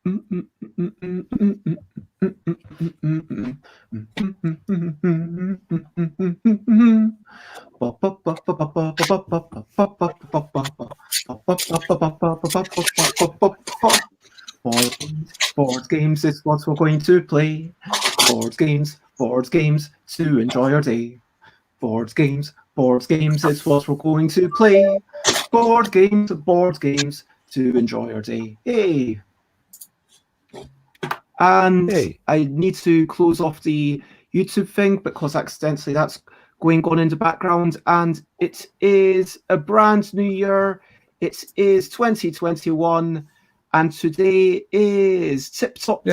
Board games is what we're going to play. Board games to enjoy our day. Board games is what we're going to play. Board games to enjoy our day. Hey! And Hey. I need to close off the YouTube thing because accidentally that's going on in the background. And it is a brand new year. It is 2021. And today is Tabletop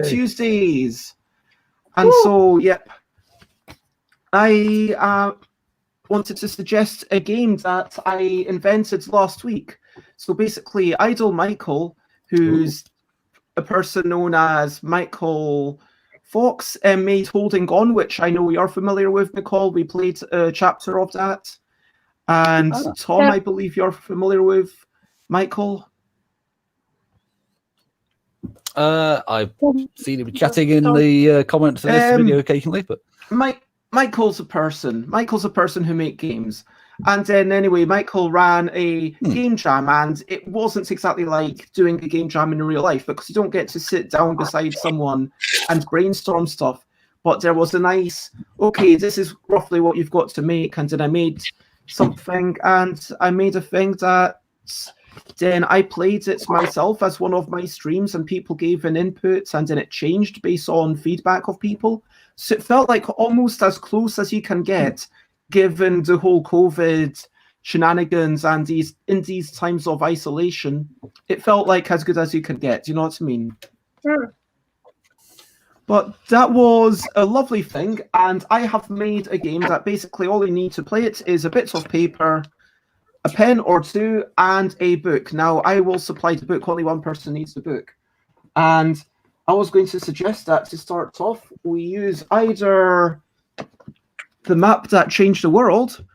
Tuesdays. And so, yep, I wanted to suggest a game that I invented last week. So basically, Idol Michael, who's a person known as Michael Fox, made Holding On, which I know you're familiar with, Nicole. We played a chapter of that. And Tom, I believe you're familiar with Michael. I've seen him chatting in the comments of this video occasionally, but Michael's a person who makes games. And then anyway, Michael ran a game jam, and it wasn't exactly like doing a game jam in real life because you don't get to sit down beside someone and brainstorm stuff. But there was a nice, okay, this is roughly what you've got to make. And then I made something, and I made a thing that then I played it myself as one of my streams, and people gave an input, and then it changed based on feedback of people. So it felt like almost as close as you can get, given the whole COVID shenanigans and in these times of isolation. It felt like as good as you could get. Do you know what I mean? Sure. But that was a lovely thing, and I have made a game that basically all you need to play it is a bit of paper, a pen or two, and a book. Now, I will supply the book. Only one person needs the book. And I was going to suggest that to start off, we use either the map that changed the world.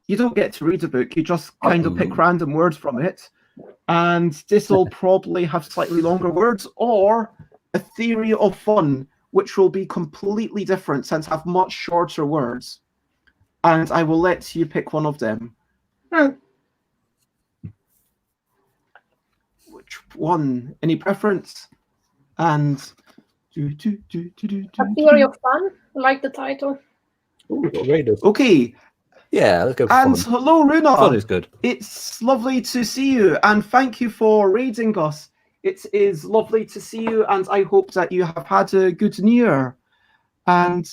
You don't get to read the book. You just kind of pick random words from it. And this will probably have slightly longer words, or a theory of fun, which will be completely different and have much shorter words. And I will let you pick one of them. Which one? Any preference? And A theory of fun. I like the title. Ooh, very okay. Yeah, let's go for and fun. Hello, Runa. Fun is good. It's lovely to see you, and thank you for raiding us. It is lovely to see you, and I hope that you have had a good New Year. And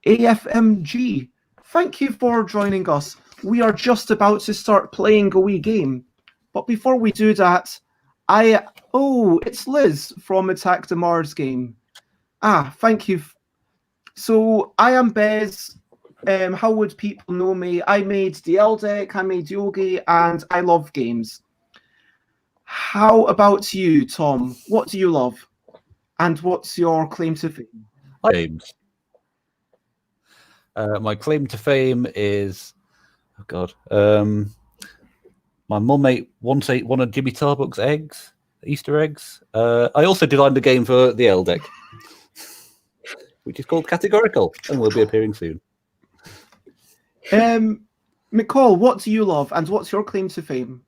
AFMG, thank you for joining us. We are just about to start playing a wee game. But before we do that, it's Liz from Attack the Mars game. Thank you. So I am Bez. How would people know me? I made the L deck, I made Yogi, and I love games. How about you, Tom? What do you love? And what's your claim to fame? Games. My claim to fame is, my mum ate one of Jimmy Tarbuck's eggs, Easter eggs. I also designed a game for the L deck, which is called Categorical, and will be appearing soon. Nicole, what do you love, and what's your claim to fame?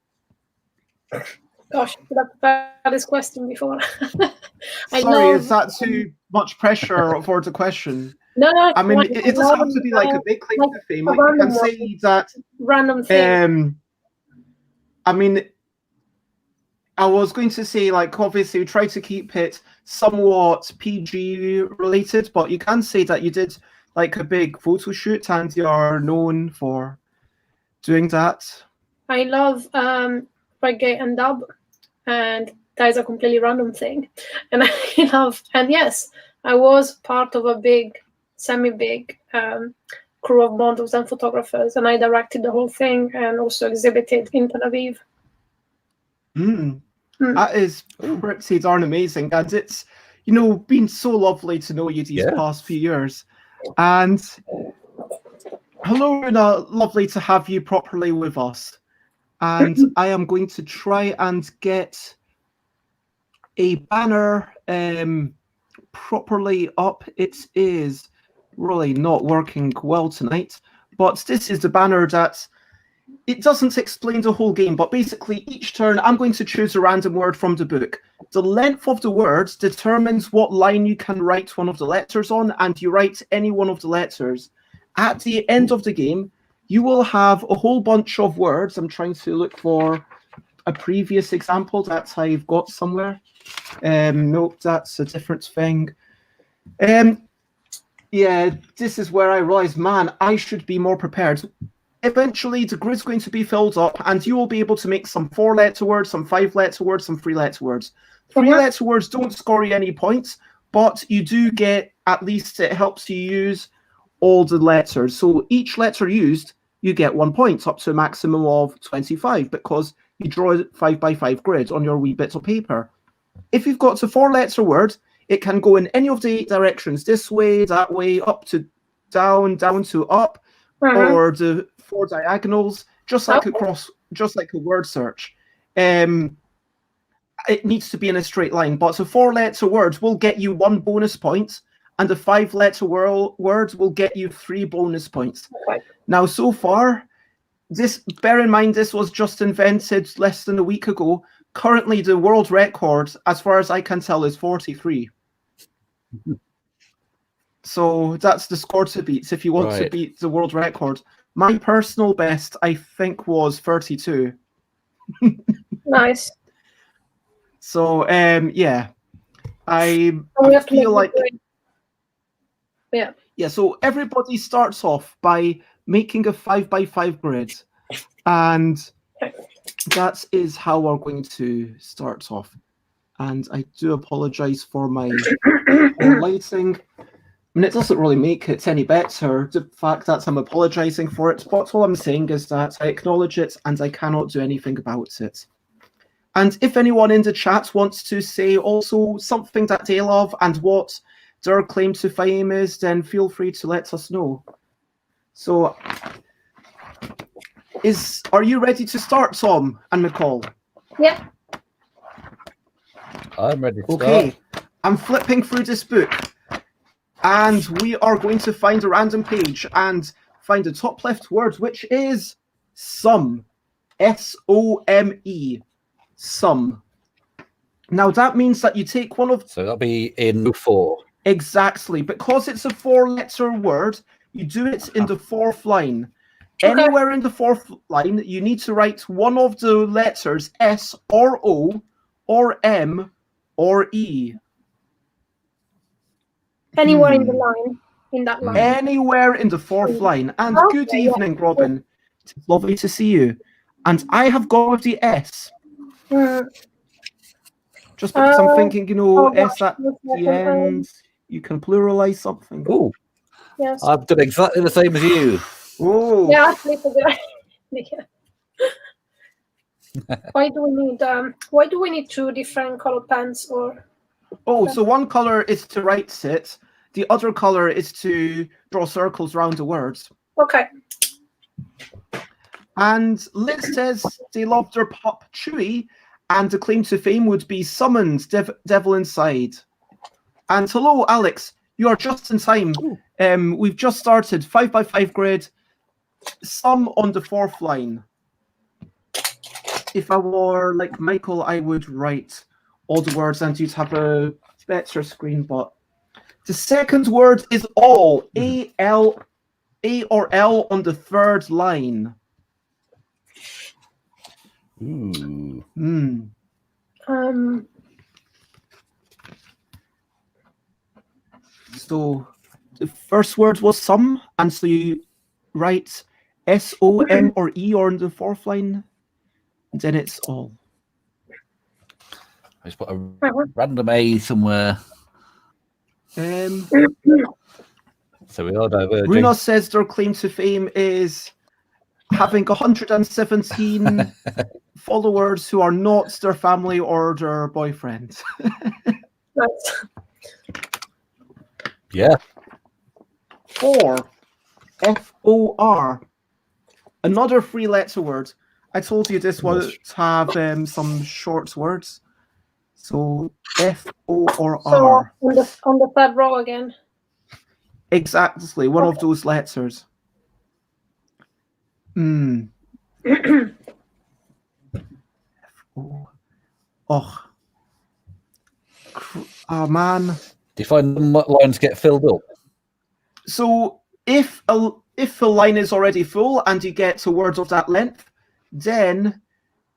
Gosh, I should have prepared this question before. Is that too much pressure for the question? No. I mean, it doesn't have to be like a big claim to fame. Like you can say that. Random thing. I mean, I was going to say, like, obviously, we try to keep it somewhat PG related, but you can say that you did like a big photo shoot and you're known for doing that. I love reggae and dub, and that is a completely random thing. And yes, I was part of a big, semi-big crew of models and photographers, and I directed the whole thing and also exhibited in Tel Aviv. That is pretty darn amazing, and it's been so lovely to know you these past few years. And hello, Runa, lovely to have you properly with us. And I am going to try and get a banner properly up. It is really not working well tonight, but this is the banner that it doesn't explain the whole game, but basically each turn I'm going to choose a random word from the book. The length of the word determines what line you can write one of the letters on, and you write any one of the letters. At the end of the game, you will have a whole bunch of words. I'm trying to look for a previous example that I've got somewhere. Nope, that's a different thing. Yeah, this is where I realized, man, I should be more prepared. Eventually, the grid's going to be filled up, and you will be able to make some 4-letter words, some 5-letter words, some 3-letter words. 3-letter words don't score you any points, but you do get, at least it helps you use all the letters. So each letter used, you get 1 point, up to a maximum of 25, because you draw a 5x5 grid on your wee bits of paper. If you've got a 4-letter word, it can go in any of the 8 directions, this way, that way, up to down, down to up, or the 4 diagonals, just like a word search. It needs to be in a straight line, but a 4-letter word will get you 1 bonus point, and a 5-letter word will get you 3 bonus points. Okay. Now, so far, bear in mind, this was just invented less than a week ago. Currently, the world record, as far as I can tell, is 43. So that's the score to beat if you want to beat the world record. My personal best, I think, was 32. Nice. So, yeah. I feel like... Yeah, so everybody starts off by making a 5x5 grid. And that is how we're going to start off. And I do apologize for my poor lighting. I mean, it doesn't really make it any better, the fact that I'm apologizing for it, but all I'm saying is that I acknowledge it and I cannot do anything about it. And if anyone in the chat wants to say also something that they love and what their claim to fame is, then feel free to let us know. So, are you ready to start, Tom and McCall? Yeah. I'm ready to start. Okay, I'm flipping through this book. And we are going to find a random page and find the top left word, which is some. S-O-M-E. Some. Now that means that you take one of... So that'll be in 4. Exactly. Because it's a 4-letter word, you do it in the 4th line. Okay. Anywhere in the 4th line, you need to write one of the letters S or O or M or E. Anywhere in the line, in that line. Anywhere in the 4th line. And good evening, Robin. It's lovely to see you. And I have gone with the S. Just because I'm thinking, you know, S at the end, you can pluralize something. Oh, yes. I've done exactly the same as you. Oh. Yeah, actually, it's a good idea. Why do we need 2 different color pens or? Oh, so one color is to write it. The other color is to draw circles around the words. Okay. And Liz says they love their pup Chewy, and the claim to fame would be summoned devil inside. And hello, Alex. You are just in time. We've just started 5x5 grid. Some on the 4th line. If I were like Michael, I would write all the words and you'd have a better screen, but the second word is all. A-L, A or L on the 3rd line. Ooh. So the first word was some, and so you write S-O-M or E on the 4th line, and then it's all. I just put a random A somewhere. So we are diverging. Runa says their claim to fame is having 117 followers who are not their family or their boyfriend. Nice. Yeah. 4. F-O-R. Another 3-letter word. I told you this was to have some short words. So F, O, or So R. on the third row again. Exactly, one of those letters. Hmm. Oh. Oh. Oh, man. Do you find what lines get filled up? So if the line is already full and you get to words of that length, then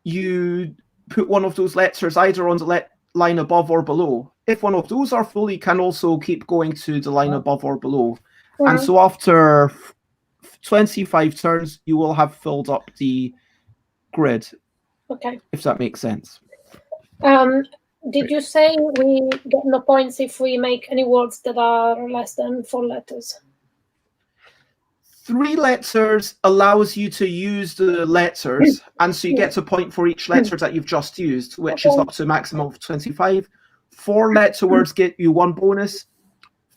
you put one of those letters either on the line above or below. If one of those are full, you can also keep going to the line above or below. And so after 25 turns, you will have filled up the grid. Okay. If that makes sense. Did you say we get no points if we make any words that are less than 4 letters? 3 letters allows you to use the letters, and so you get a point for each letter that you've just used, which is up to a maximum of 25. 4-letter words give you 1 bonus.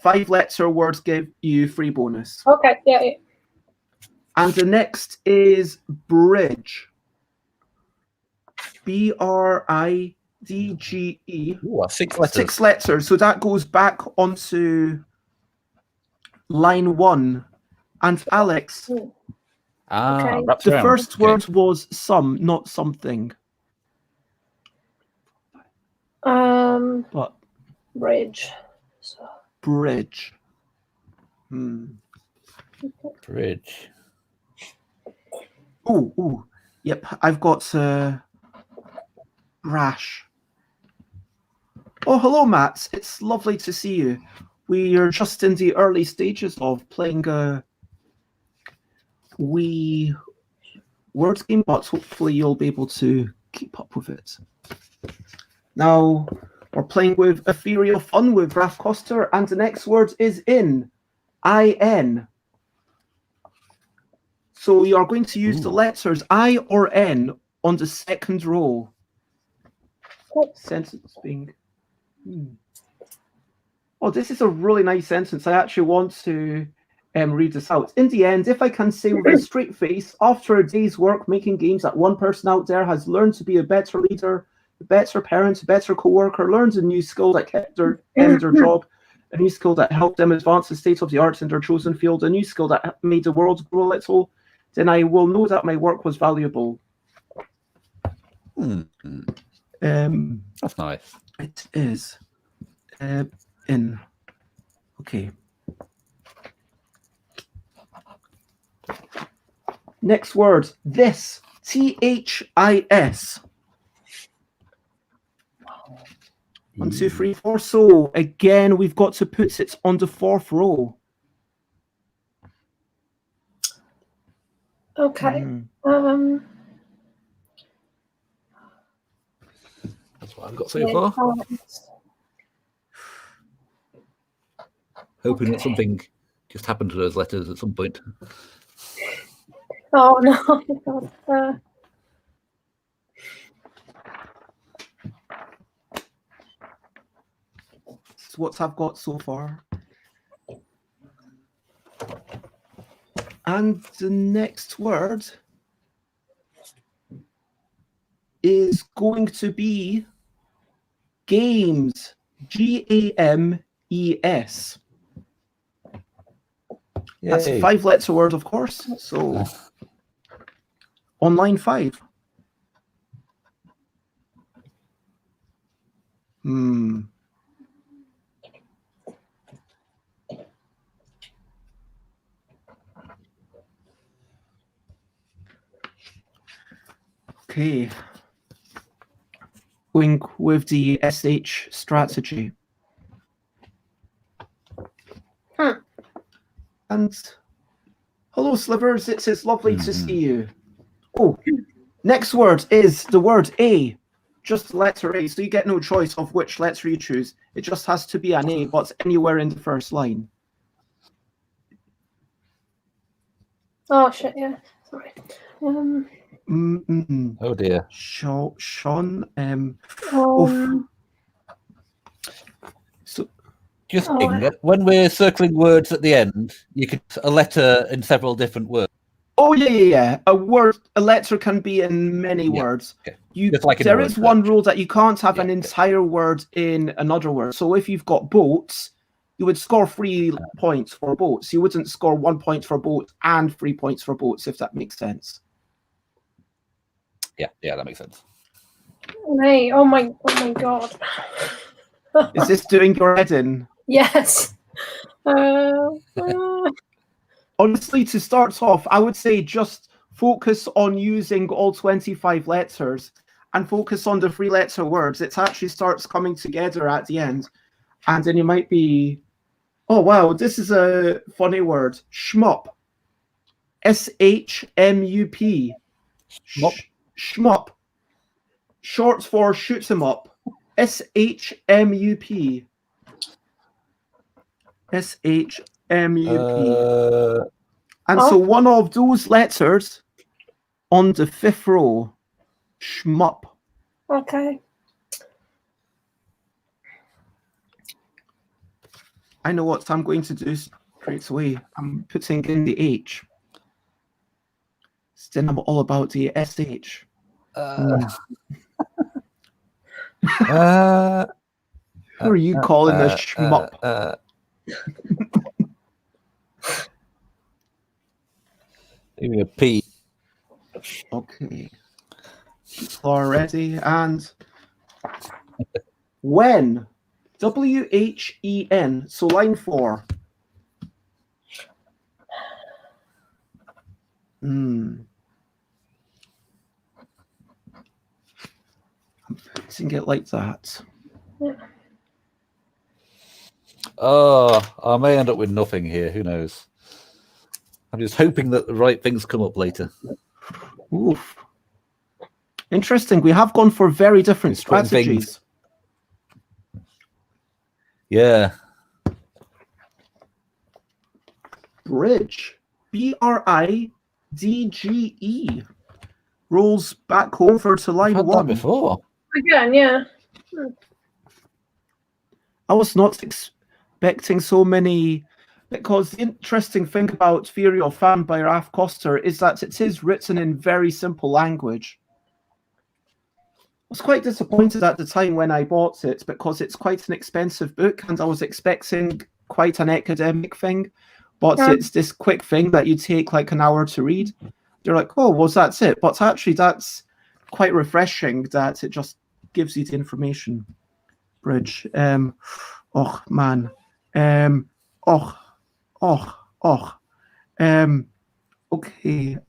5-letter words give you 3 bonus. Okay, yeah. And the next is bridge. B-R-I-D-G-E. Ooh, 6 letters. 6 letters. So that goes back onto line 1. And Alex, Okay. wraps the around. first word was some, not something. But bridge. So. Bridge. Bridge. Ooh. Yep, I've got rash. Oh, hello, Matt. It's lovely to see you. We are just in the early stages of playing a wee words game, but hopefully you'll be able to keep up with it. Now, we're playing with Ethereal Fun with Raf Coster, and the next word is in. I-N. So you are going to use the letters I or N on the second row. Sentence being... Oh, this is a really nice sentence. I actually want to read this out. In the end, if I can say with a straight face, after a day's work making games, that one person out there has learned to be a better leader, a better parent, a better co-worker, learned a new skill that kept them in their job, a new skill that helped them advance the state of the art in their chosen field, a new skill that made the world grow a little, then I will know that my work was valuable. That's nice. It is. In. Okay. Next word, this. T-H-I-S. 1, 2, 3, 4. So again, we've got to put it on the 4th row. Okay. That's what I've got so far. Hoping that something just happened to those letters at some point. Oh no! That's what I've got so far. And the next word is going to be games. G-A-M-E-S. That's a 5-letter word, of course. So on line 5. Okay. Going with the SH strategy. And hello, Slivers. It is lovely to see you. Oh, next word is the word A. Just the letter A. So you get no choice of which letter you choose. It just has to be an A, but anywhere in the first line. Oh shit! Yeah, sorry. Oh dear. Sean. So just think, when we're circling words at the end, you could put a letter in several different words. Oh yeah. A letter can be in many words. Okay. You, Just like in there is one Wordsearch. rule that you can't have an Yeah, entire word in another word. So if you've got boats, you would score 3 points for boats. You wouldn't score 1 point for boats and 3 points for boats, if that makes sense. Yeah, that makes sense. Hey, oh my god. Is this doing your head in? Yes. Honestly, to start off, I would say just focus on using all 25 letters and focus on the 3-letter words. It actually starts coming together at the end. And then you might be, oh, wow, this is a funny word. Shmup. S-H-M-U-P. Shmup. Short for shoot 'em up. S-H-M-U-P. S-H-M-U-P. And so one of those letters on the 5th row. Shmup. Okay. I know what I'm going to do straight away. I'm putting in the H. Then I'm all about the SH. Who are you calling a shmup? Give me a P. Okay. Already. And when. W-H-E-N. So line 4. I'm putting it like that. Oh, I may end up with nothing here. Who knows? I'm just hoping that the right things come up later. Oof. Interesting. We have gone for very different strategies. Yeah. Bridge. B-R-I-D-G-E. Rolls back over to line I've had 1. that before. Again, yeah. I was not expecting so many, because the interesting thing about Theory of Fan by Ralph Koster is that it is written in very simple language. I was quite disappointed at the time when I bought it because it's quite an expensive book and I was expecting quite an academic thing, but it's this quick thing that you take like an hour to read. You're like, oh, well, that's it. But actually, that's quite refreshing that it just gives you the information. Bridge. Oh, man. Okay.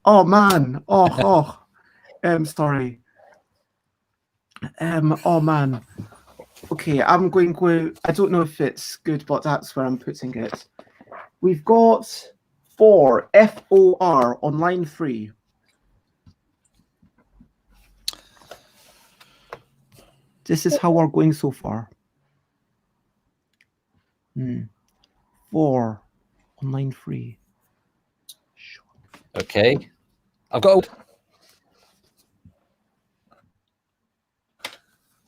Oh, man. Sorry. Oh man. Okay, I'm going to. I don't know if it's good, but that's where I'm putting it. We've got 4 F-O-R on line 3. This is how we're going so far. 4 on line 3. Okay. I've got.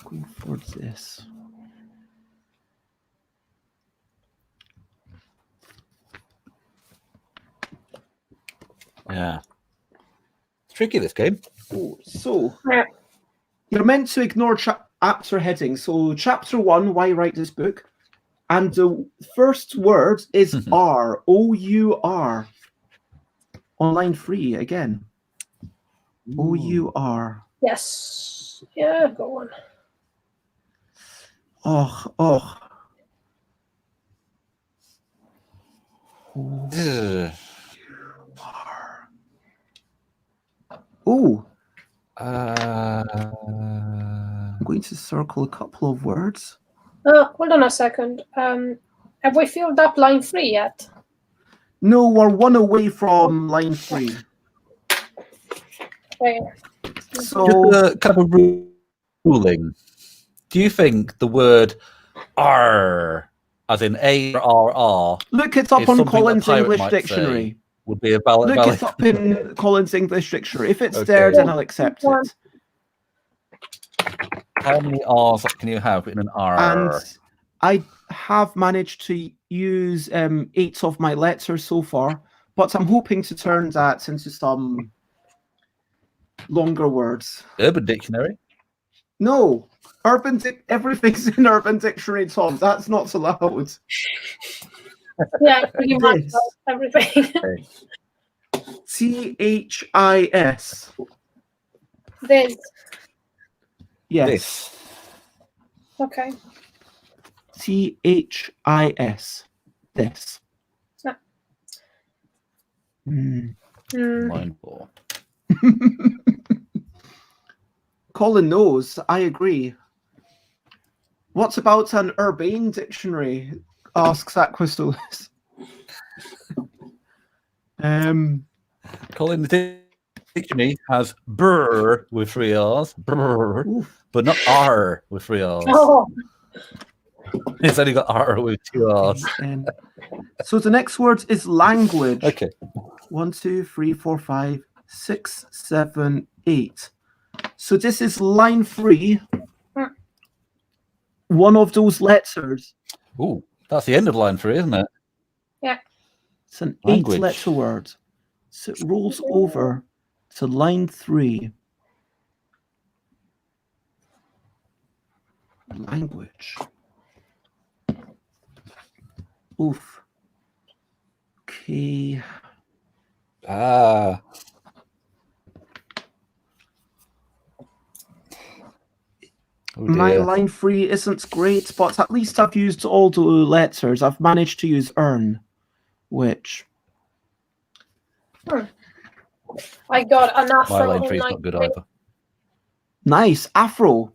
Going for this. Yeah. It's tricky, this game. Oh, so you're meant to ignore chapter heading. So chapter 1, why write this book? And the first word is R. O-U-R. On line 3 again. O-U-R. Yes. Yeah, go on. Oh. Oh. I'm going to circle a couple of words. Hold on a second. Have we filled up line 3 yet? No, we're 1 away from line 3. Okay. So, just a kind of a ruling. Do you think the word R, as in A-R-R, look it up is on something Collins a pirate English might Dictionary. say would be a valid? Look it up in Collins English Dictionary. If it's Okay. there, then I'll accept it. How many R's can you have in an R? And I have managed to use 8 of my letters so far, but I'm hoping to turn that into some longer words. Urban Dictionary. No, everything's in Urban Dictionary, Tom. That's not allowed. Yeah, pretty much This. everything. THIS. This. Yes. This. Okay. THIS. This. Yeah. Mm. Line 4. Colin knows. I agree. What about an urbane dictionary? Asks Aquistolus. Colin, the dictionary has brr with 3 R's, brr, Oof. but not R with 3 R's. Oh, It's only got R with 2 R's. So the next word is language. Okay. 1, 2, 3, 4, 5, 6, 7, 8. So this is line 3. One of those letters. Ooh, that's the end of line 3, isn't it? yeah. It's an Language. 8-letter word. So it rolls over to line 3. Language. Oof. Okay. Ah. Oh My dear. line 3 isn't great, but at least I've used all the letters. I've managed to use earn, which... I got an My afro line on 3 is line not good 3. either. Nice. Afro.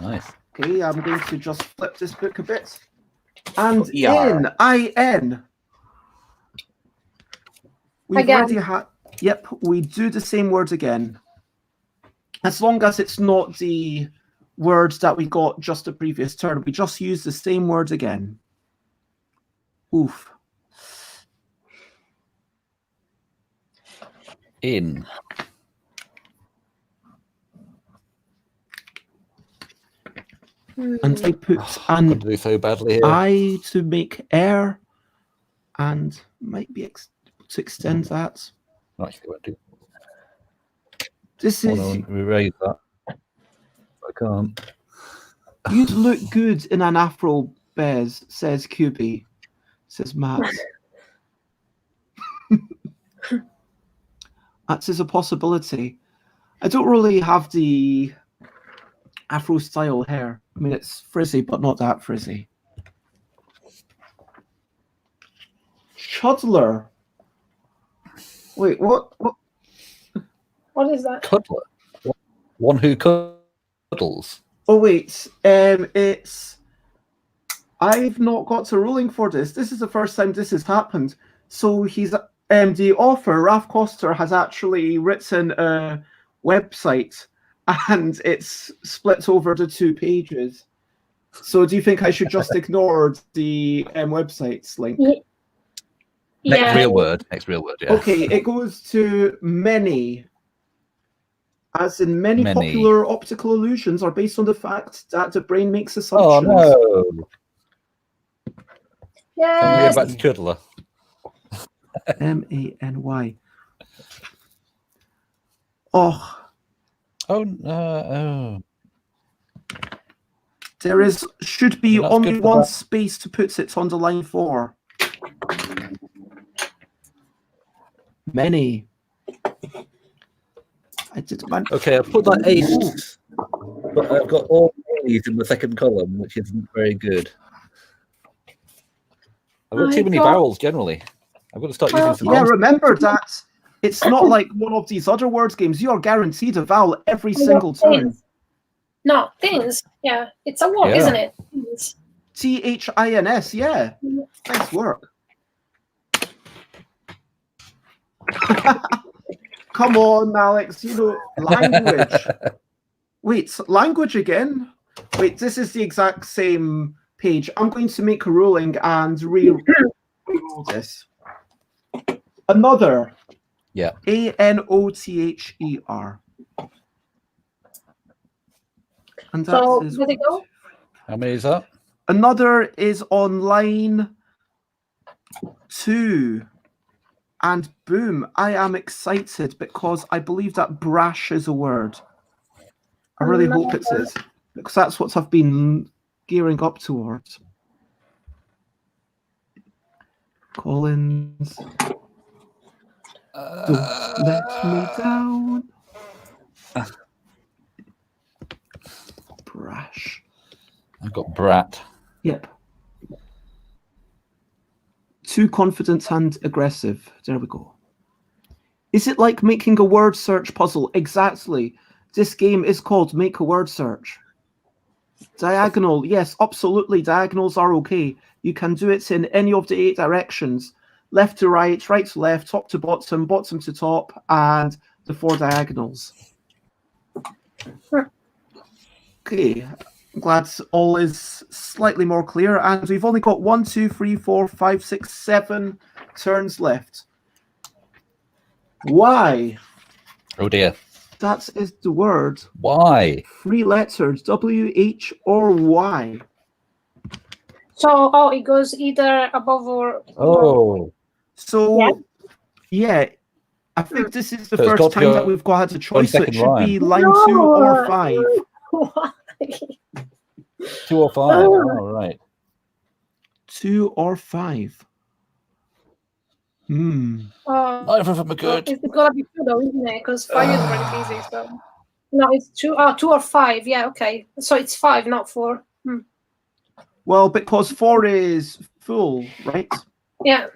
Nice. Okay, I'm going to just flip this book a bit. And Yar. IN. We've Again. already had... Yep, we do the same word again. As long as it's not the words that we got just the previous turn, we just use the same word again. Oof. In. And I put I'm an going to do so badly here. I to make air, and might be to extend that. Actually, won't do. This Oh, is... no, erase that. I can't. You'd look good in an afro, Bez, says QB, says Matt. That is a possibility. I don't really have the afro style hair. I mean, it's frizzy, but not that frizzy. Chuddler. Wait, what? What is that? Cuddler. One who cuddles. Oh, wait. It's... I've not got a ruling for this. This is the first time this has happened. So he's... the author, Ralph Koster, has actually written a website, and it's split over the 2 pages. So do you think I should just ignore the website's link? Next real word. Next real word, yeah. Okay, it goes to many. As in many Many. popular optical illusions are based on the fact that the brain makes assumptions. Oh, no. Yes. Go back to Cuddler. M-A-N-Y. Oh, Oh, oh. there should be That's only good for one that. space to put it on the line 4. Many. I did man. Okay, I put that 8, but I've got all A's in the second column, which isn't very good. I've got too many vowels generally. I've got to start using some Yeah, consonants. remember that it's not like one of these other words games. You are guaranteed a vowel every single turn. No, thins. Yeah, it's a word, Yeah. isn't it? Thins. T-H-I-N-S, yeah. Nice work. Come on, Alex, you know, language. Wait, language again? Wait, this is the exact same page. I'm going to make a ruling and re-roll this. Another. Yeah. A-N-O-T-H-E-R. And that So, is did it go? How many is that? Another is on line 2. And boom, I am excited because I believe that brash is a word. I really hope it is, because that's what I've been gearing up towards. Collins, don't let me down. Brash. I've got brat. Yep. Too confident and aggressive. There we go. Is it like making a word search puzzle? Exactly. This game is called Make a Word Search. Diagonal. Yes, absolutely. Diagonals are okay. You can do it in any of the 8 directions. Left to right, right to left, top to bottom, bottom to top, and the 4 diagonals. Okay. I'm glad all is slightly more clear. And we've only got 1, 2, 3, 4, 5, 6, 7 turns left. Why? Oh dear. That is the word. Why? 3 letters, W, H, or Y. So, it goes either above or Oh. So, yeah, I think this is the So it's first got to time go that we've got a choice. So it second should be line. line 2 or 5. Why? 2 or 5. All right. 2 or 5. Neither of them are good. It's gotta be 2 though, isn't it? Because 5 is very easy. So no, it's 2. 2 or 5. Yeah, okay. So it's 5, not 4. Well, because 4 is full, right? Yeah.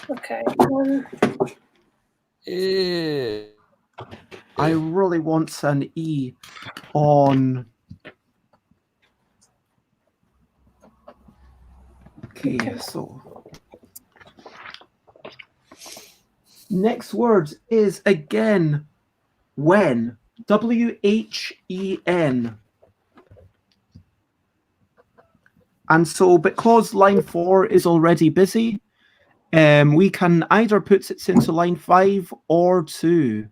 Okay. I really want an E on. Okay, so next word is again when. W-H-E-N. And so because line 4 is already busy, we can either put it into line 5 or 2.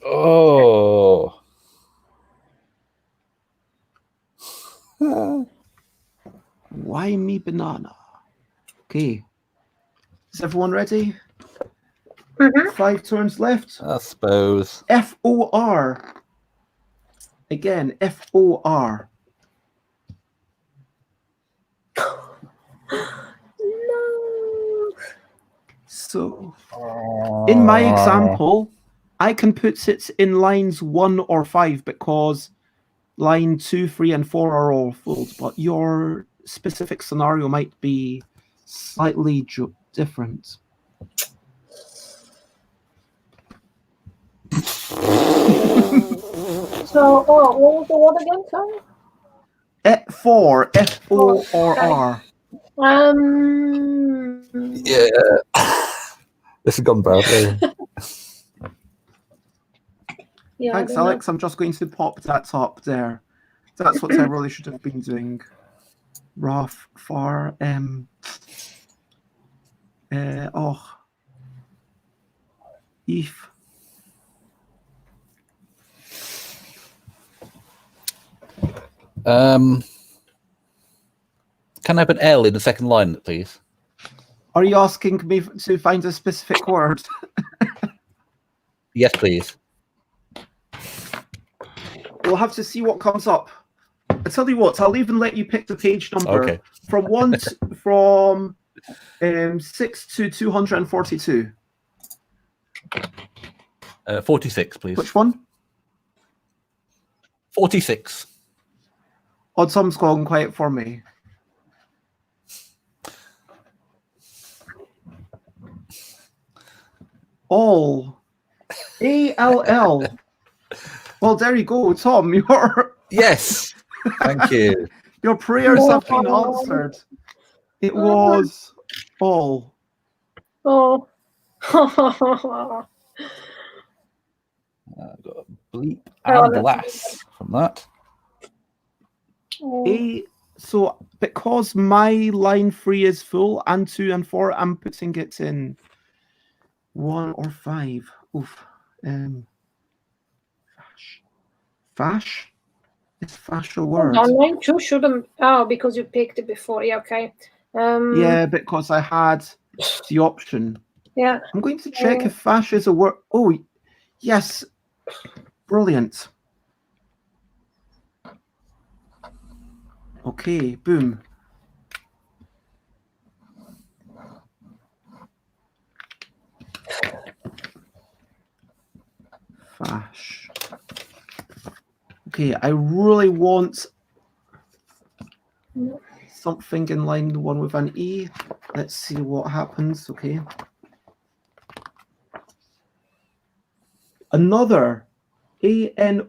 Oh. Why me banana? Okay. Is everyone ready? 5 turns left. I suppose. F-O-R. Again, F-O-R. No. So, in my example, I can put it in lines 1 or 5 because line 2, 3, and 4 are all full, but your specific scenario might be slightly different. So, what was the word again, sorry? F4, F-O-R-R. Yeah. This has gone badly. Yeah, Thanks, Alex. I'm just going to pop that up there. That's what I really should have been doing. Rough, far, if. Can I have an L in the second line, please? Are you asking me to find a specific word? Yes, please. We'll have to see what comes up. I tell you what, I'll even let you pick the page number. Okay. From 6 to 242. 46, please. Which one? 46. Odd Tom's gone quiet for me. All. A-L-L. Well, there you go, Tom. Yes. Thank you. Your prayers have been answered. It was all. Oh. I've got a bleep and lass from that. So because my line 3 is full and 2 and 4, I'm putting it in 1 or 5. Oof. Fash? Is fash a Hold word? on, line 2 shouldn't. Oh, because you picked it before. Yeah, okay. Yeah, because I had the option. Yeah. I'm going to check if fash is a word. Oh, yes. Brilliant. Okay, boom. Fash. Okay, I really want something in line 1 with an E. Let's see what happens. Okay. Another ANOTHER.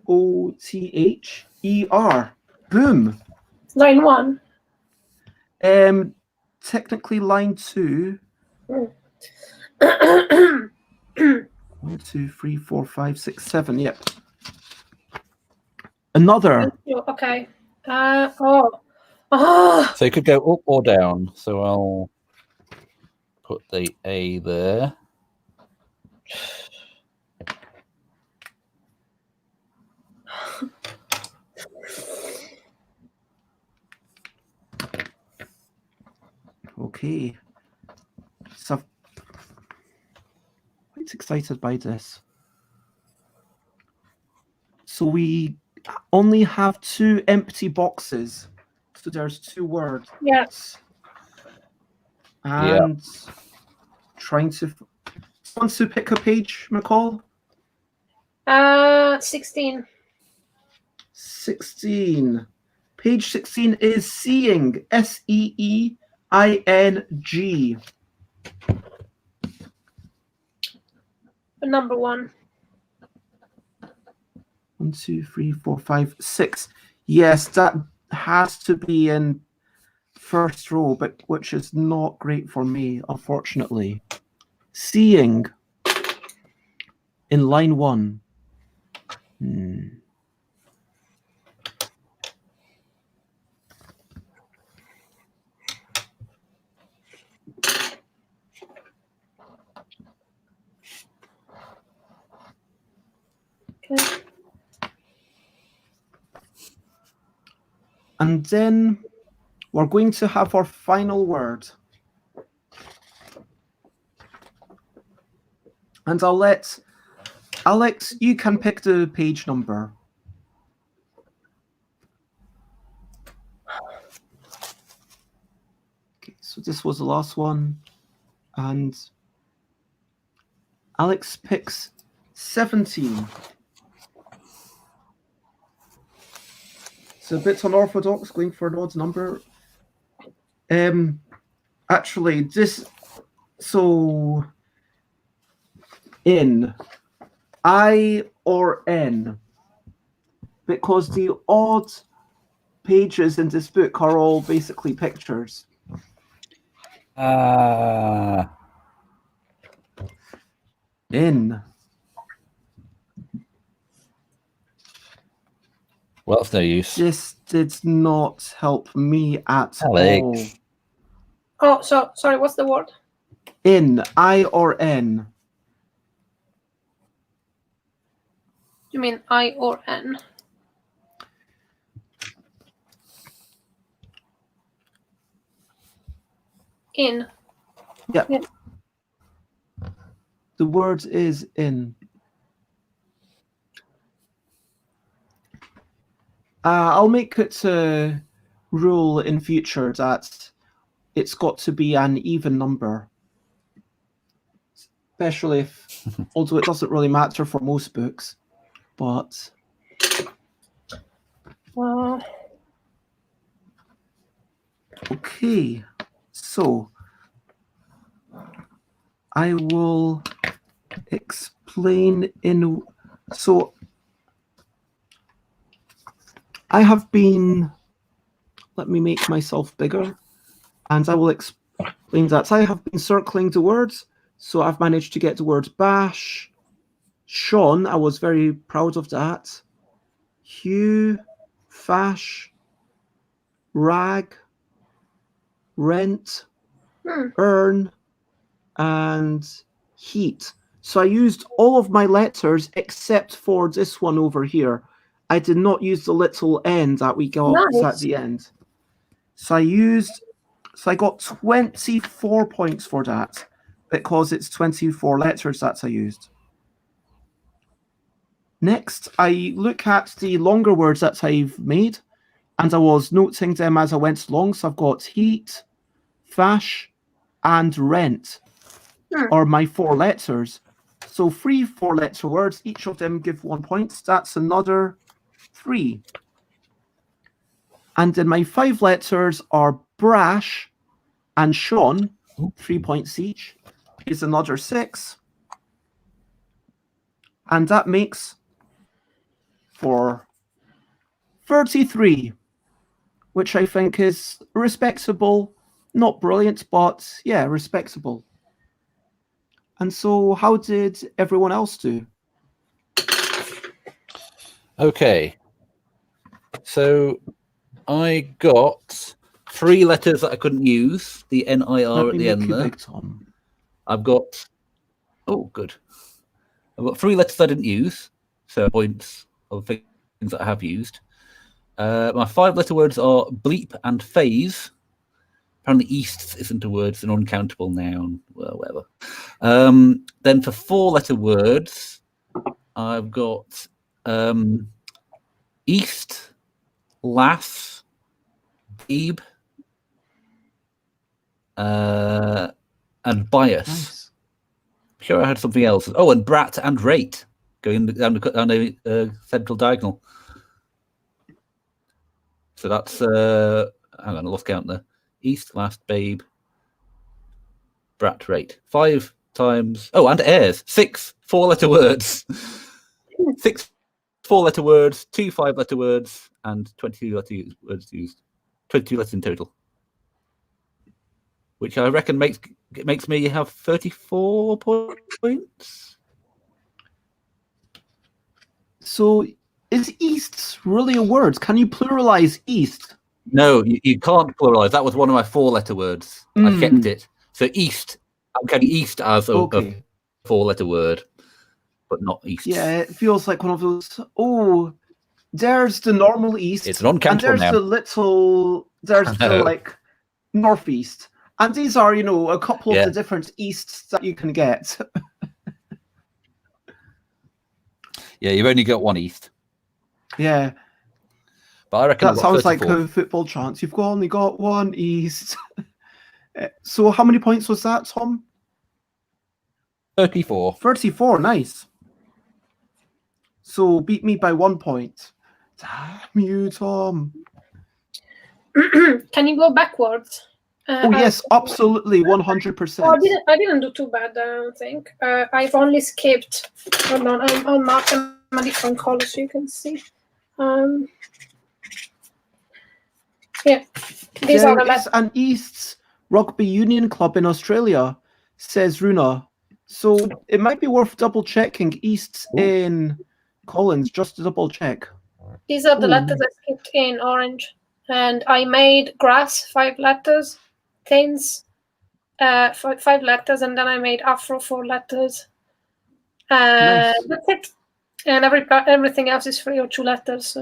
Boom. Line 1. Technically line 2. 1, 2, 3, 4, 5, 6, 7. Yep. Another. Okay. Oh. So you could go up or down. So I'll put the A there. Okay. So I'm quite excited by this. So we only have 2 empty boxes. So there's 2 words. Yes. And trying to... Wants to pick a page, McCall? 16. 16. Page 16 is seeing. SEEING. Number 1. 1, 2, 3, 4, 5, 6. Yes, that has to be in first row, but which is not great for me, unfortunately. Seeing in line 1. Okay. And then we're going to have our final word. And I'll let Alex, you can pick the page number. Okay, so this was the last one. And Alex picks 17. It's a bit unorthodox going for an odd number. Actually, this, so in I or N, because the odd pages in this book are all basically pictures. In. Well, that's no use. This did not help me at Alex. Oh, so sorry. What's the word? In. I or N. You mean I or N? In. Yeah. Yeah. The word is in. I'll make it a rule in future that it's got to be an even number. Especially if, although it doesn't really matter for most books, but... Okay, so I will explain in... So I have been... Let me make myself bigger, and I will explain that. I have been circling the words, so I've managed to get the word bash. Sean, I was very proud of that. Hugh, fash, rag, rent, earn, and heat. So I used all of my letters except for this one over here. I did not use the little end that we got at Nice. the end. So I got 24 points for that because it's 24 letters that I used. Next, I look at the longer words that I've made, and I was noting them as I went along. So I've got heat, fash, and rent are my 4 letters. So 3 4-letter words, each of them give 1 point. That's another 3. And then my 5 letters are brash and Sean, 3 points each, is another 6. And that makes for 33, which I think is respectable. Not brilliant, but yeah, respectable. And so how did everyone else do? Okay. So I got 3 letters that I couldn't use, the NIR at the end there. Tom. I've got, oh, good. I've got 3 letters I didn't use, so points of things that I have used. My 5-letter words are bleep and phase. Apparently east isn't a word, it's an uncountable noun. Well, whatever. Then for 4-letter words, I've got east, lass, babe, and bias. Nice. I'm sure I had something else. Oh, and brat and rate going down the central diagonal. So that's hang on, I lost count there. East, last, babe, brat, rate. 5 times. Oh, and heirs. 6 4-letter words. 6 4-letter words, 2 5-letter words, and 22 words used. 22 letters in total, which I reckon makes me have 34 points. So is east really a word? Can you pluralize east? No, you can't pluralize. That was one of my 4-letter words. I kept it. So east, I'm counting east as a 4-letter word, but not east. Yeah, it feels like one of those. Oh, there's the normal east. It's an uncountable and there's noun. There's the like northeast. And these are, a couple of the different easts that you can get. Yeah, you've only got 1 east. Yeah. But I reckon that sounds like a football chant. You've only got 1 east. So how many points was that, Tom? 34. 34, nice. So beat me by 1 point. Damn you, Tom. Can you go backwards? Oh yes, absolutely, 100%. Oh, I didn't do too bad, I don't think. I've only skipped. Hold on, I'll mark them a different color so you can see. Yeah, these are the There is an East's rugby union club in Australia, says Runa. So it might be worth double checking East's in Collins, just to double check. These are the letters I skipped in orange. And I made grass 5 letters, things 5 letters, and then I made afro 4 letters. Nice. That's it. And everything else is 3 or 2 letters.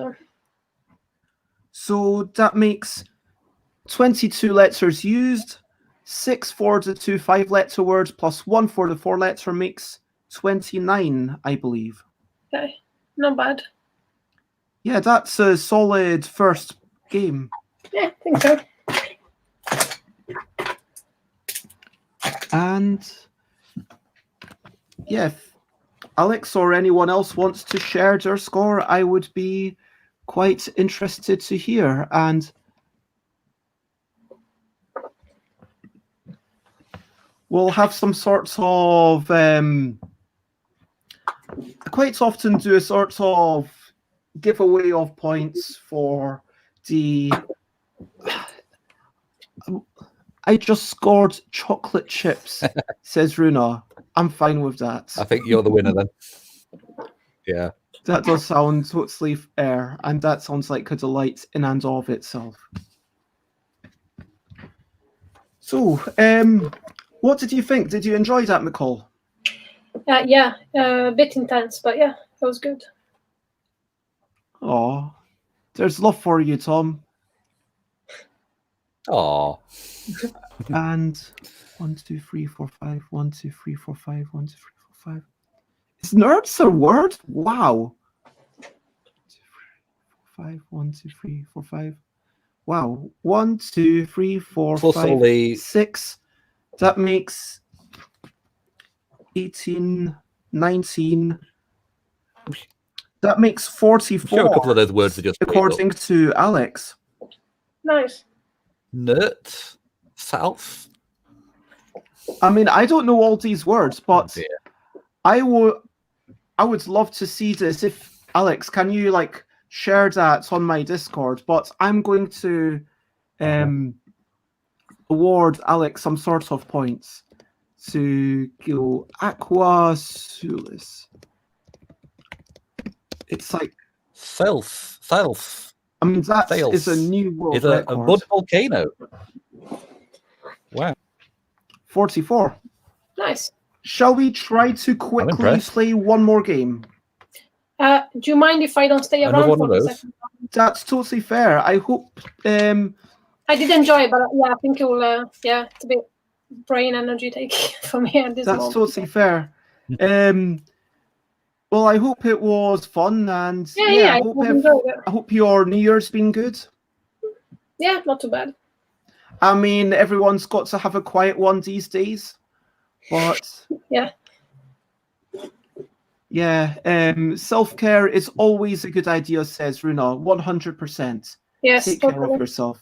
So that makes 22 letters used, 6 for the 2 5-letter words, plus 1 for the 4-letter makes 29, I believe. Okay, not bad. Yeah, that's a solid first game. Yeah, I think so. And yeah, if Alex or anyone else wants to share their score, I would be quite interested to hear. And we'll have some sorts of quite often do a sort of giveaway of points for the I just scored chocolate chips, says Runa. I'm fine with that. I think you're the winner then. Yeah. That does sound totally fair, and that sounds like a delight in and of itself. So, what did you think? Did you enjoy that, McCall? Yeah, a bit intense, but yeah, that was good. Oh, there's love for you, Tom. Oh, And 1, 2, 3, 4, 5. 1, 2, 3, 4, 5. 1, 2, 3, 4, 5. Is nerds a word? Wow. 1, 2, 3, 4, 5. 1, 2, 3, 4, 5. Wow. 1, 2, 3, 4, plus 5, all the 6. That makes 18, 19. That makes I'm 44. sure a couple of those words are just according to Alex. Nice. nerd, south. I mean, I don't know all these words, but dear. I would love to see this. If Alex, can you like share that on my Discord? But I'm going to award Alex some sort of points to go Aqua Sulis. It's like Self. I mean that Sales. is a new world It's record. a mud volcano. Wow. 44. Nice. Shall we try to quickly impressed. play one more game? Do you mind if I don't stay Another around one for of the those? second? That's totally fair. I hope I did enjoy it, but yeah, I think it will. Yeah, it's a bit brain energy taking for me at this that's moment. totally fair. Well, I hope it was fun, and Yeah, I I hope enjoyed it. I hope your New Year's been good. Yeah, not too bad. I mean, everyone's got to have a quiet one these days, but Yeah. yeah, self-care is always a good idea, says Runa. 100%. Yes. Take care of Totally. yourself.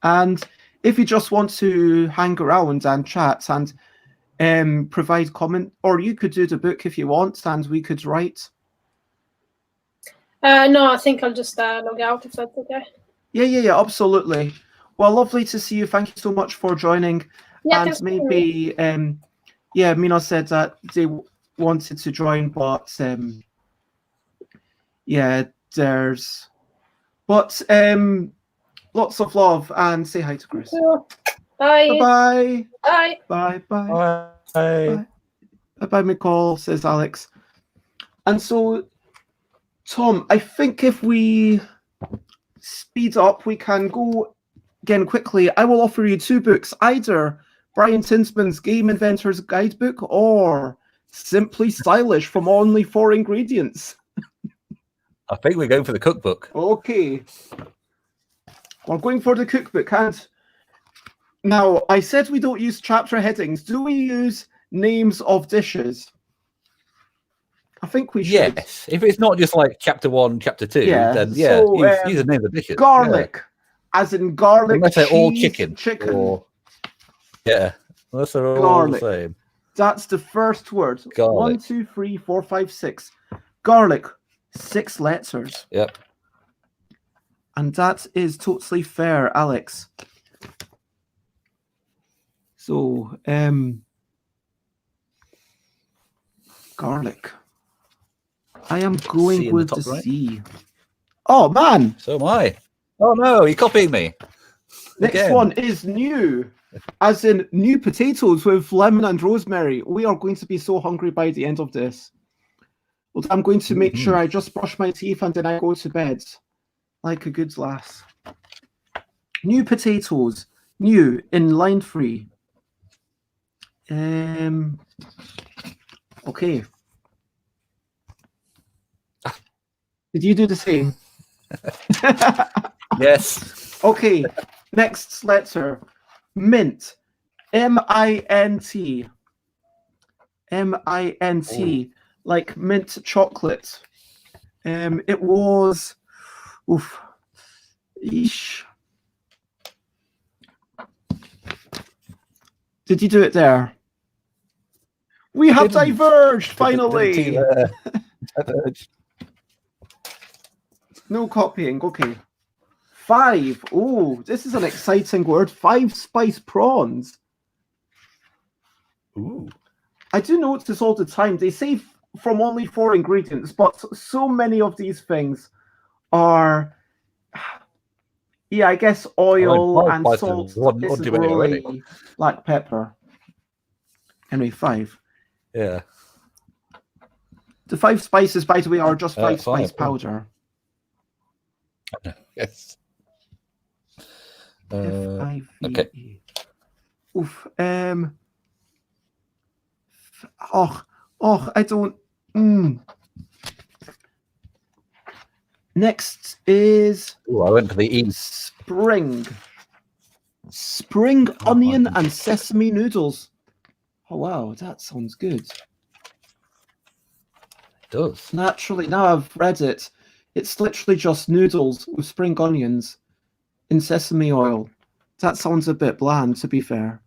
And if you just want to hang around and chat and provide comment, or you could do the book if you want, and we could write. No, I think I'll just log out if that's okay. Yeah, absolutely. Well, lovely to see you. Thank you so much for joining. Yeah, And thanks for having me. maybe, Mina said that they wanted to join, but lots of love, and say hi to Chris. Bye. Bye. Bye. Bye. Bye. Bye. Bye, McCall, says Alex. And so, Tom, I think if we speed up, we can go again quickly. I will offer you 2 books, either Brian Tinsman's Game Inventor's Guidebook or Simply Stylish from Only 4 Ingredients. I think we're going for the cookbook. Okay. We're going for the cookbook. And now, I said we don't use chapter headings. Do we use names of dishes? I think we should. Yes. If it's not just like chapter 1, chapter 2, Yeah, then yeah, so, use the name of the dishes. Garlic, as in garlic, Unless they're cheese, all chicken. chicken. Yeah. Unless they're all Garlic. the same. That's the first word. Garlic. 1, 2, 3, 4, 5, 6. Garlic, 6 letters. Yep. And that is totally fair, Alex. So, garlic. I am going C in the with top the right. C. Oh, man. So am I. Oh no, you're copying me. Next Again. one is new. As in new potatoes with lemon and rosemary. We are going to be so hungry by the end of this. Well, I'm going to make sure I just brush my teeth and then I go to bed. Like a good lass. New potatoes. New in line 3. Okay. Did you do the same? Yes. Okay. Next letter. Mint. M-I-N-T. M-I-N-T. Like mint chocolate. It was... Oof. Eesh. Did you do it there? We have Didn't. diverged, finally! Diverged. No copying, okay. 5. Oh, this is an exciting word. 5 spice prawns. Ooh. I do notice this all the time. They say from only 4 ingredients, but so many of these things are, yeah, I guess oil and salt, is really black pepper. Anyway, 5. Yeah. The 5 spices, by the way, are just 5 spice five, powder. Yes. F-I-V-E. Okay. Oof. I don't. Next is Oh, I went for the E. spring. Spring onion and sesame noodles. Oh wow, that sounds good. It does. Naturally, now I've read it, it's literally just noodles with spring onions in sesame oil. That sounds a bit bland, to be fair.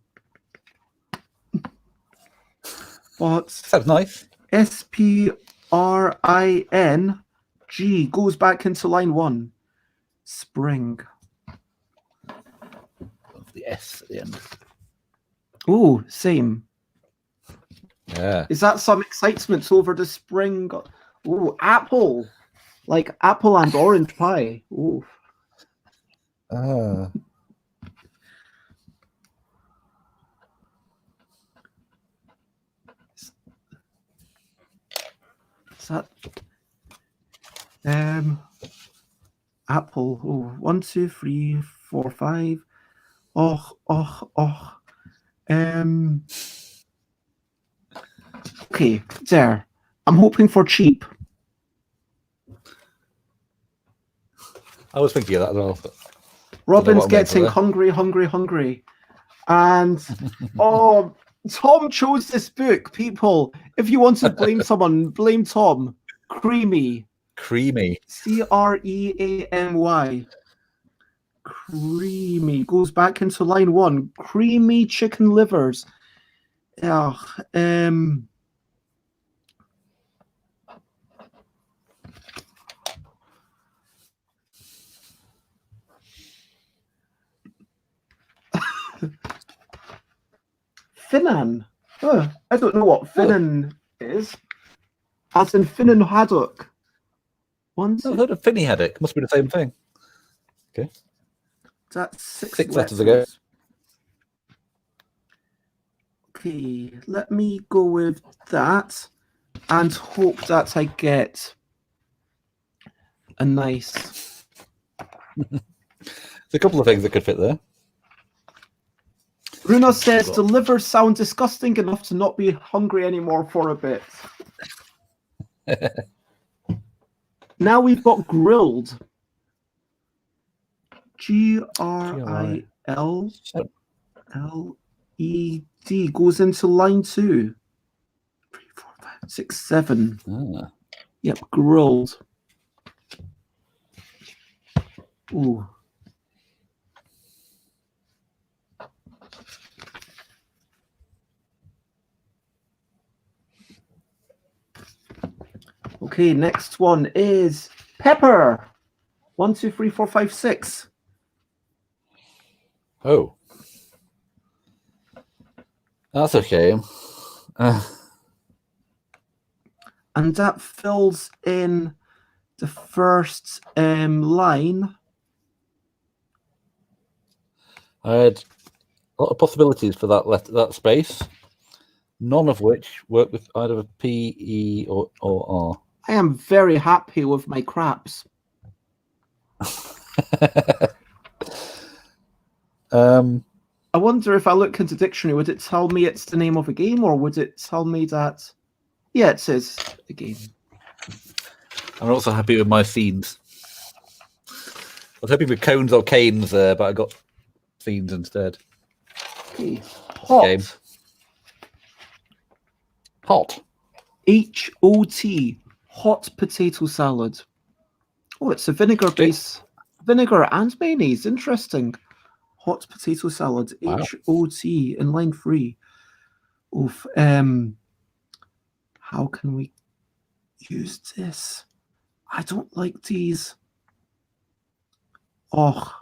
But Sounds nice. SPRING goes back into line 1. Spring. The S at the end. Oh, same. Yeah. Is that some excitement over the spring? Oh, apple. Like apple and orange pie. Oh. Is that apple? Oh, 1, 2, 3, 4, 5. Okay, there. I'm hoping for cheap. I was thinking of that as well. But Robin's getting hungry. And Tom chose this book, people. If you want to blame someone, blame Tom. Creamy. Creamy. CREAMY. Creamy. Goes back into line 1. Creamy chicken livers. Finnan. I don't know what Finnan is. As in Finnan haddock. I've heard of Finny haddock. Must be the same thing. Okay. That's 6 letters ago. Okay, let me go with that and hope that I get a nice. There's a couple of things that could fit there. Runa says the livers sound disgusting enough to not be hungry anymore for a bit. Now we've got grilled. GRILLED goes into line 2. 3, 4, 5, 6, 7. Yep, grilled. Ooh. Okay, next one is pepper. 1, 2, 3, 4, 5, 6. Oh. That's a shame. And that fills in the first line. I had a lot of possibilities for that space, none of which work with either a P, E, or R. I am very happy with my craps. I wonder if I look into dictionary, would it tell me it's the name of a game, or would it tell me that? Yeah, it says a game. I'm also happy with my scenes. I was hoping with cones or canes there, but I got scenes instead. Okay. Hot. Game. Hot. HOT. Hot potato salad. Oh, it's a vinegar base. Vinegar and mayonnaise. Interesting. Hot potato salad. Wow. HOT in line 3. Oof. How can we use this? I don't like these. Oh,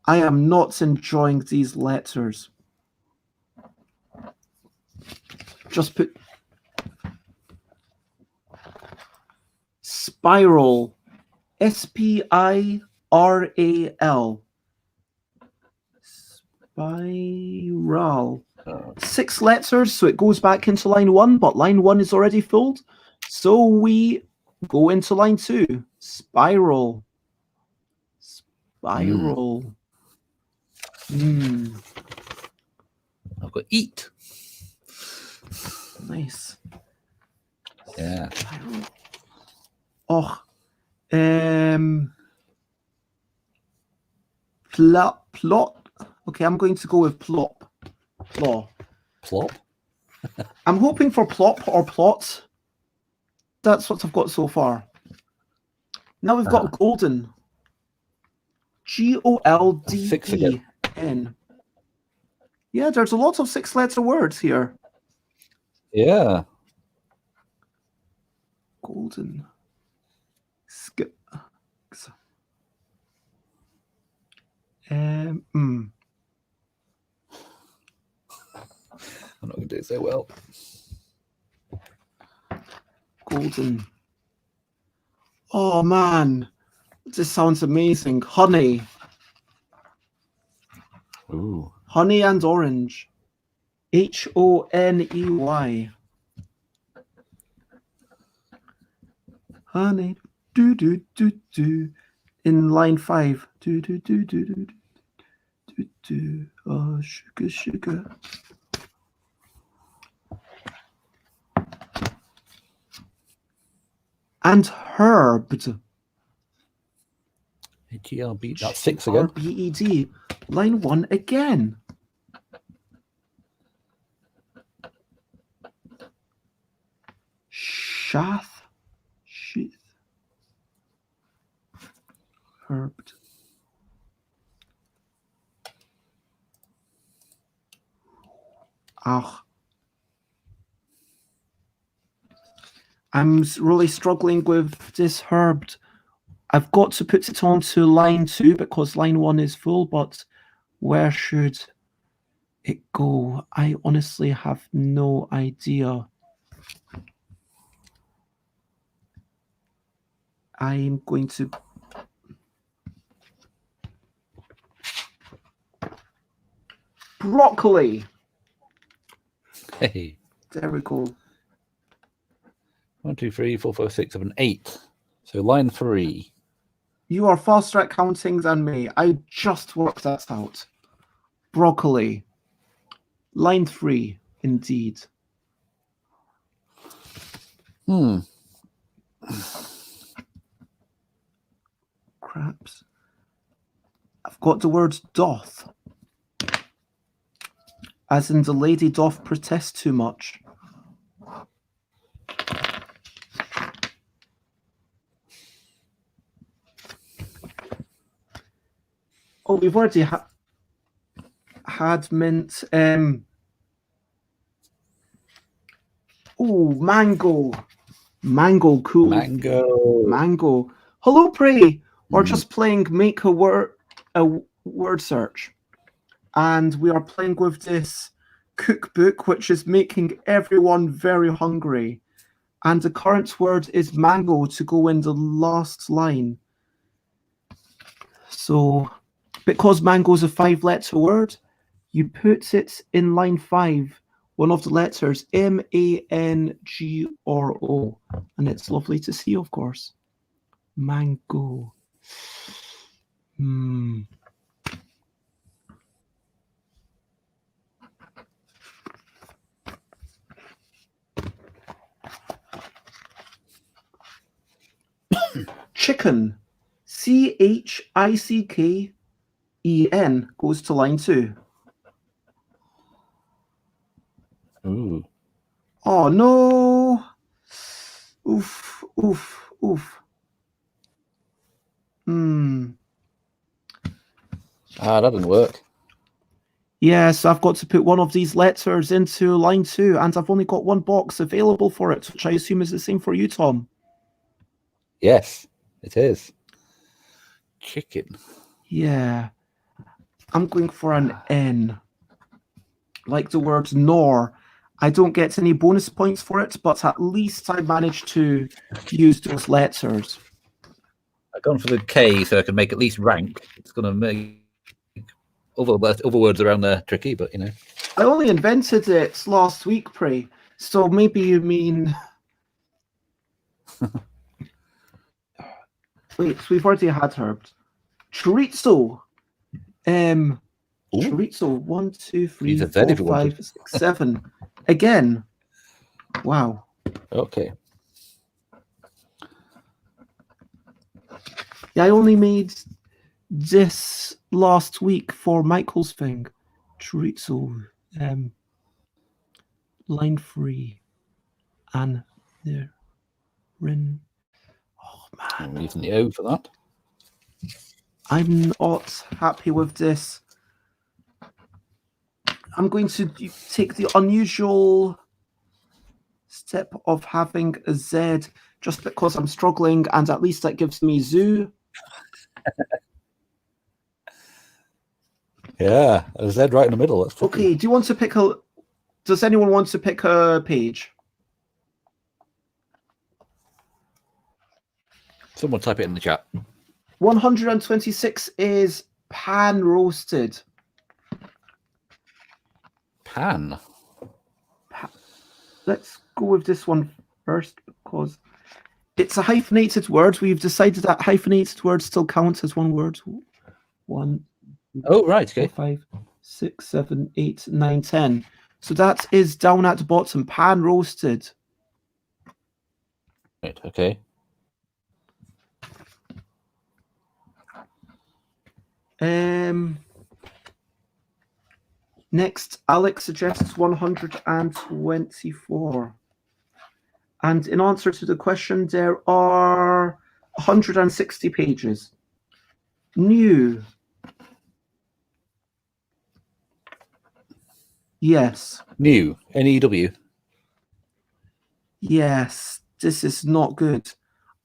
I am not enjoying these letters. Just put spiral. SPIRAL. Spiral. 6 letters, so it goes back into line 1, but line 1 is already filled. So we go into line 2. Spiral. Spiral. I've got eat. Nice. Yeah. Spiral. Oh. Plot. Okay, I'm going to go with plop. Plop. Plop. I'm hoping for plop or plot. That's what I've got so far. Now we've got golden. Golden. Yeah, there's a lot of 6-letter words here. Yeah. Golden. I'm not going to do it so well. Golden. Oh man, this sounds amazing. Honey. Ooh. Honey and orange. Honey. Honey. Do do do do. In line 5. Do do do do do do do. Oh, sugar, sugar. And herbed. H-E-R-B. That's 6 again. R-B-E-D. Line 1 again. Sheath. Herbed. Ah. I'm really struggling with this herbed. I've got to put it onto line 2 because line 1 is full, but where should it go? I honestly have no idea. I'm going to... Broccoli. Hey. There we go. 1, 2, 3, 4, 5, 6, 7, 8. So line 3. You are faster at counting than me. I just worked that out. Broccoli. Line 3, indeed. Craps. I've got the word doth. As in the lady doth protest too much. Oh, we've already had mint. Oh, mango. Mango, cool. Mango. Hello, Prey. We're just playing Make a Word Search. And we are playing with this cookbook, which is making everyone very hungry. And the current word is mango to go in the last line. So, because mango is a 5-letter word, you put it in line 5, one of the letters, M-A-N-G-R-O. And it's lovely to see, of course. Mango. Chicken. C-H-I-C-K-E-N goes to line 2. Ooh. Oh, no. Oof, oof, oof. Ah, that didn't work. Yes, I've got to put one of these letters into line 2, and I've only got one box available for it, which I assume is the same for you, Tom. Yes, it is. Chicken. Yeah. I'm going for an N. Like the word nor. I don't get any bonus points for it, but at least I managed to use those letters. I've gone for the K so I can make at least rank. It's going to make other words around there tricky, but you know. I only invented it last week, Prey. So maybe you mean Wait, so we've already had herbs. Chorizo. Ooh. Chorizo. 1, 2, 3, Use a Z 4, if you wanted. 5, 6, 7. Again. Wow. Okay. Yeah, I only made this last week for Michael's thing. Chorizo. Line 3. And there. Rin. Oh man. I'm using the O for that. I'm not happy with this. I'm going to take the unusual step of having a Z just because I'm struggling, and at least that gives me zoo. Yeah, a Z right in the middle. That's tricky. Okay, do you want to pick a... Does anyone want to pick a page? Someone type it in the chat. 126 is pan roasted. Pan. Let's go with this one first because it's a hyphenated word. We've decided that hyphenated words still count as one word. 1, Oh, right. Okay. 4, 5, 6, 7, 8, 9, 10. So that is down at the bottom. Pan roasted. Right. Okay. Next, Alex suggests 124. And in answer to the question, there are 160 pages. New. Yes. New. N-E-W. Yes. This is not good.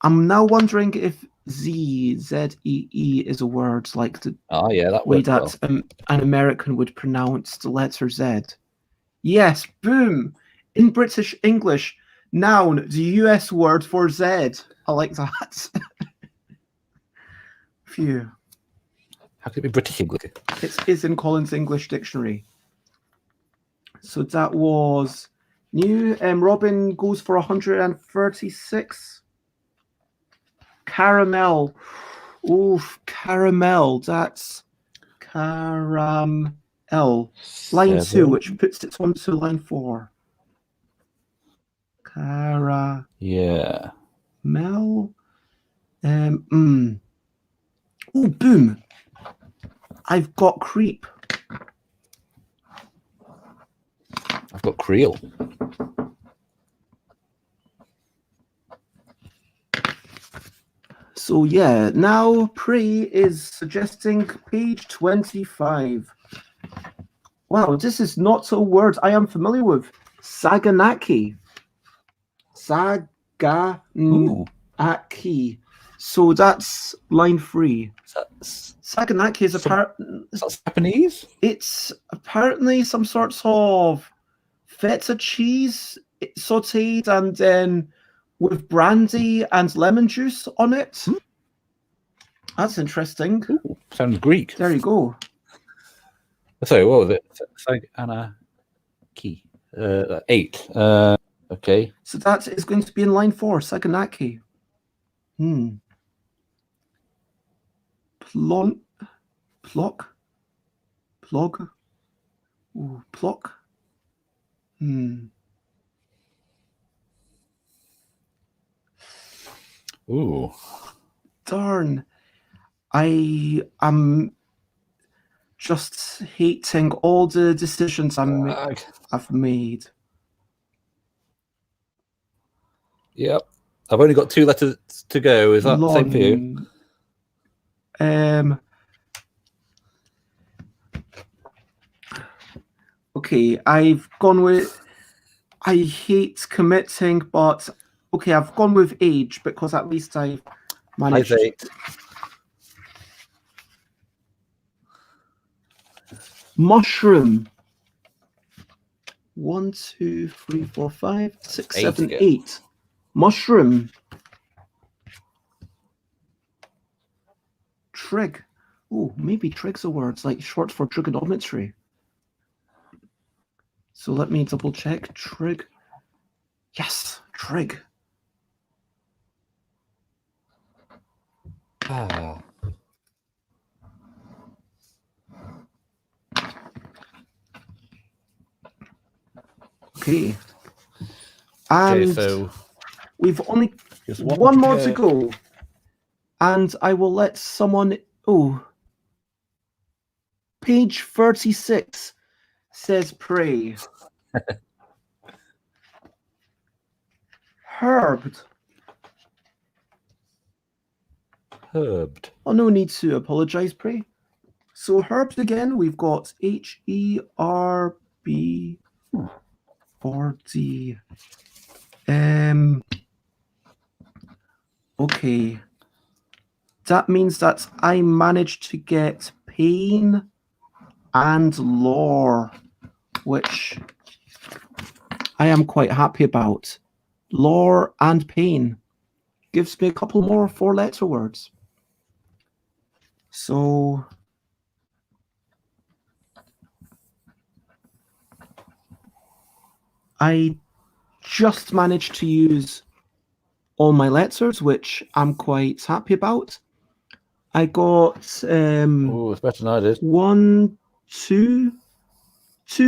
I'm now wondering if Z-E-E is a word like the Yeah, that way works well. that an American would pronounce the letter Z. Yes, boom. In British English, noun, the US word for Z. I like that. Phew. How could it be British English? It is in Collins English Dictionary. So that was new. Robin goes for 136. Caramel. Oof, caramel. That's caramel. Line 2, which puts it onto line 4. Yeah. Mel. Oh, boom. I've got creep. I've got Creole. So yeah, now Prey is suggesting page 25. Wow, this is not a word I am familiar with. Saganaki. Saganaki. So that's line 3. Saganaki is apparently... Is that Japanese? It's apparently some sorts of feta cheese sauteed and then with brandy and lemon juice on it. That's interesting. Ooh, sounds Greek. There you go. Sorry, what was it? Saganaki. 8. Okay. So that is going to be in line 4, Saganaki. Plog. Ooh, plock. Ooh. Darn. I am just hating all the decisions I've made. Yep. I've only got 2 letters to go. Is that the same for you? Okay, I've gone with... I hate committing, but... Okay, I've gone with age because at least I've managed... 8. Mushroom. 1, 2, 3, 4, 5, 6, 7, 8. Mushroom. Trig. Oh, maybe trig's a word, like short for trigonometry. So let me double check. Trig. Yes, trig. Okay. And so we've only just one more to go. And I will let someone... Oh. Page 36 says pray. Herbed. Herbed. Oh, no need to apologize, pray. So herbed again, we've got HERB 40. Okay. That means that I managed to get pain and lore, which I am quite happy about. Lore and pain gives me a couple more 4-letter words. So I just managed to use all my letters, which I'm quite happy about. I got it's better than I did. 1, 2,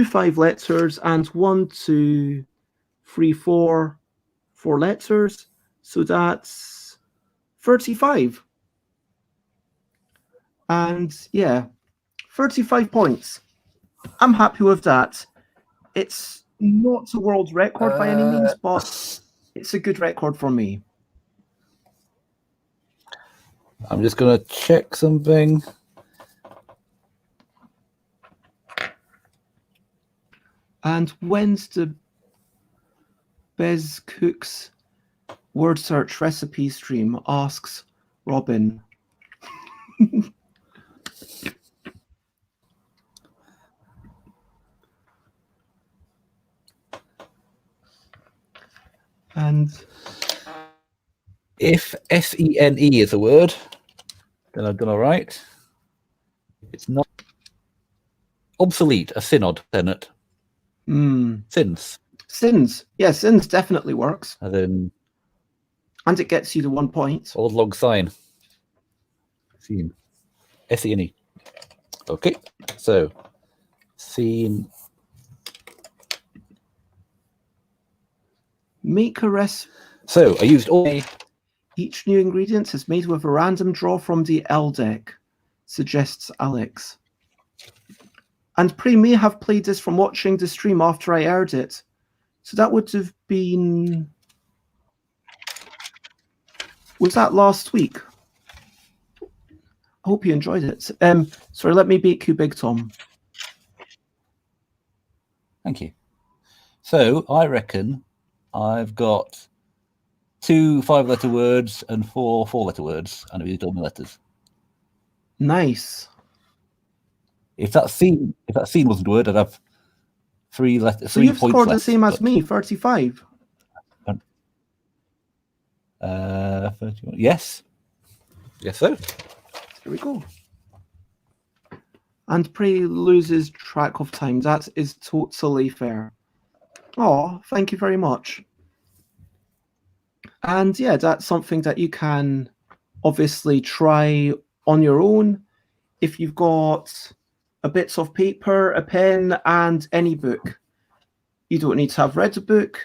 5 letters, and 1, 2, 3, 4 letters. So that's 35. And yeah, 35 points. I'm happy with that. It's not a world record by any means, but it's a good record for me. I'm just going to check something. And when's the Bez Cooks word search recipe stream? Asks Robin. And if SENE is a word, then I've done all right. It's not obsolete, a synod, Tenet. Sins. Sins. Yeah, sins definitely works. And it gets you to 1 point. Old log sign. Scene. SENE. Okay, so scene. Make a recipe. So I used all. Each new ingredient is made with a random draw from the L deck, suggests Alex. And Pre may have played this from watching the stream after I aired it. So that would have been... Was that last week? I hope you enjoyed it. Sorry, let me beat you, Big Tom. Thank you. So I reckon I've got 2 5-letter words and 4 4-letter words, and I've used all my letters. Nice. If that scene wasn't a word, I'd have 3 letters. So you've scored the same as me, 35. 31. Yes. Yes, so. Here we go. And Prey loses track of time. That is totally fair. Oh, thank you very much. And yeah, that's something that you can obviously try on your own. If you've got a bit of paper, a pen, and any book. You don't need to have read a book.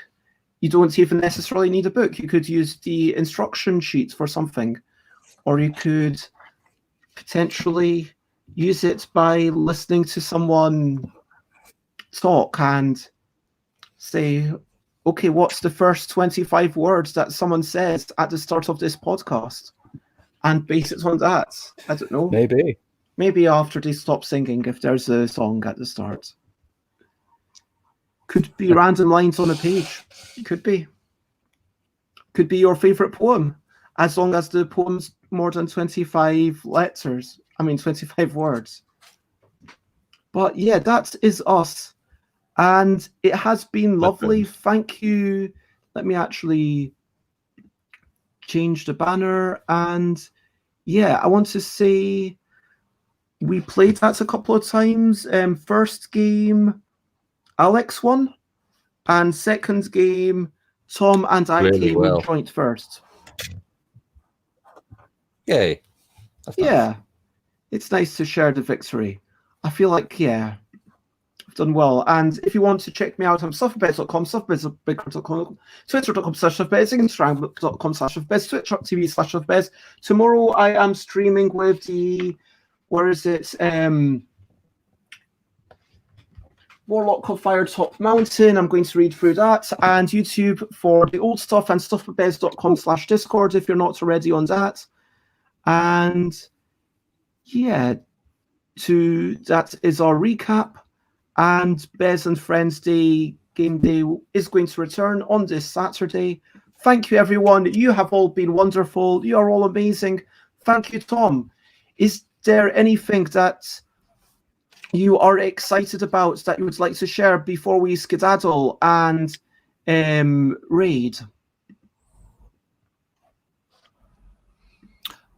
You don't even necessarily need a book. You could use the instruction sheet for something. Or you could potentially use it by listening to someone talk and say, okay, what's the first 25 words that someone says at the start of this podcast? And base it on that. I don't know. Maybe. Maybe after they stop singing, if there's a song at the start. Could be random lines on a page. Could be. Could be your favorite poem, as long as the poem's more than 25 letters. I mean, 25 words. But yeah, that is us. And it has been lovely. Thank you. Let me actually change the banner. And yeah, I want to say we played that a couple of times. First game, Alex won. And second game, Tom and I came in joint first. Yay. That's nice. Yeah, it's nice to share the victory. I feel like, yeah, I've done well. And if you want to check me out, I'm sufferbeds.com, sufferbeds.com, twitter.com/sufferbeds, instagram.com/sufferbeds, twitch.tv/sufferbeds. Tomorrow I am streaming with the, where is it? Warlock of Firetop Mountain. I'm going to read through that, and YouTube for the old stuff, and sufferbeds.com/discord if you're not already on that. And yeah, that is our recap. And Bez and Friends Day game day is going to return on this Saturday. Thank you, everyone. You have all been wonderful. You are all amazing. Thank you, Tom. Is there anything that you are excited about that you would like to share before we skedaddle and raid?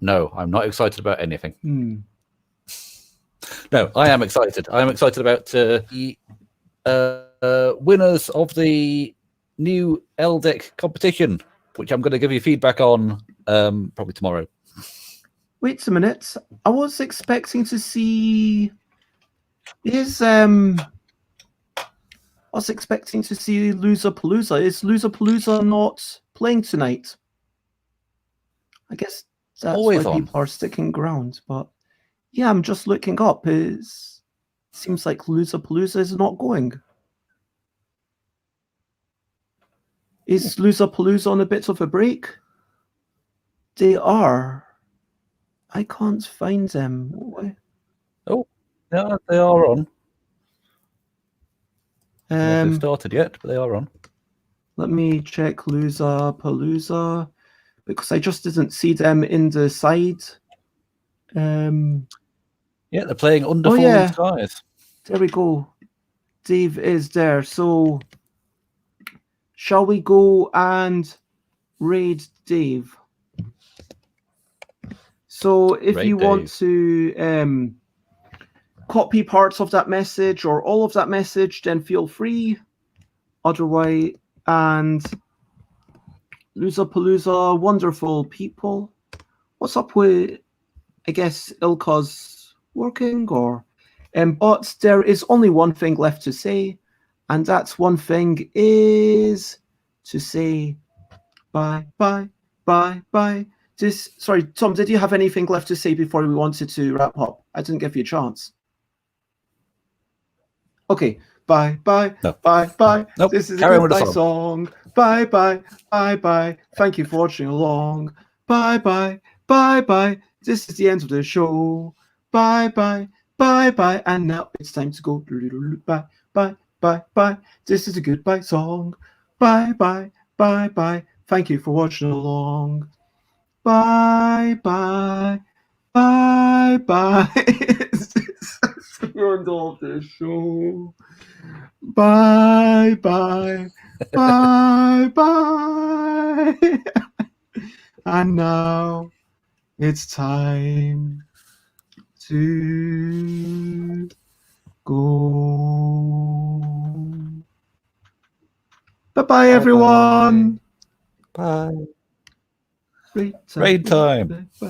No, I'm not excited about anything. No, I am excited. I am excited about the winners of the new LDEC competition, which I'm going to give you feedback on probably tomorrow. Wait a minute. I was expecting to see... I was expecting to see Loserpalooza. Is Loserpalooza not playing tonight? I guess that's Always why on. people are sticking ground. But yeah, I'm just looking up. It seems like Loserpalooza is not going. Is Loserpalooza on a bit of a break? They are. I can't find them. Oh, yeah, they are on. They've started yet, but they are on. Let me check Loserpalooza, because I just didn't see them in the side. Yeah, they're playing Under Oh, Falling yeah. Skies. There we go. Dave is there. So shall we go and raid Dave? So if Raid you want Dave. to copy parts of that message or all of that message, then feel free. Otherwise, and Loserpalooza, wonderful people. What's up with, I guess, Ilka's working, or but there is only one thing left to say, and that's one thing is to say bye, bye, bye, bye. Sorry, Tom, did you have anything left to say before we wanted to wrap up? I didn't give you a chance. Okay, bye, bye, No. bye, bye. Nope. This is a Carry on with the goodbye song. Bye, bye, bye, bye. Thank you for watching along. Bye, bye, bye, bye. This is the end of the show. Bye, bye, bye, bye. And now it's time to go. Bye, bye, bye, bye. This is a goodbye song. Bye, bye, bye, bye. Thank you for watching along. Bye, bye, bye, bye. It's the end of the show. Bye, bye, bye, bye. And now it's time to go. Bye-bye, everyone. Bye. Raid Raid time. Bye.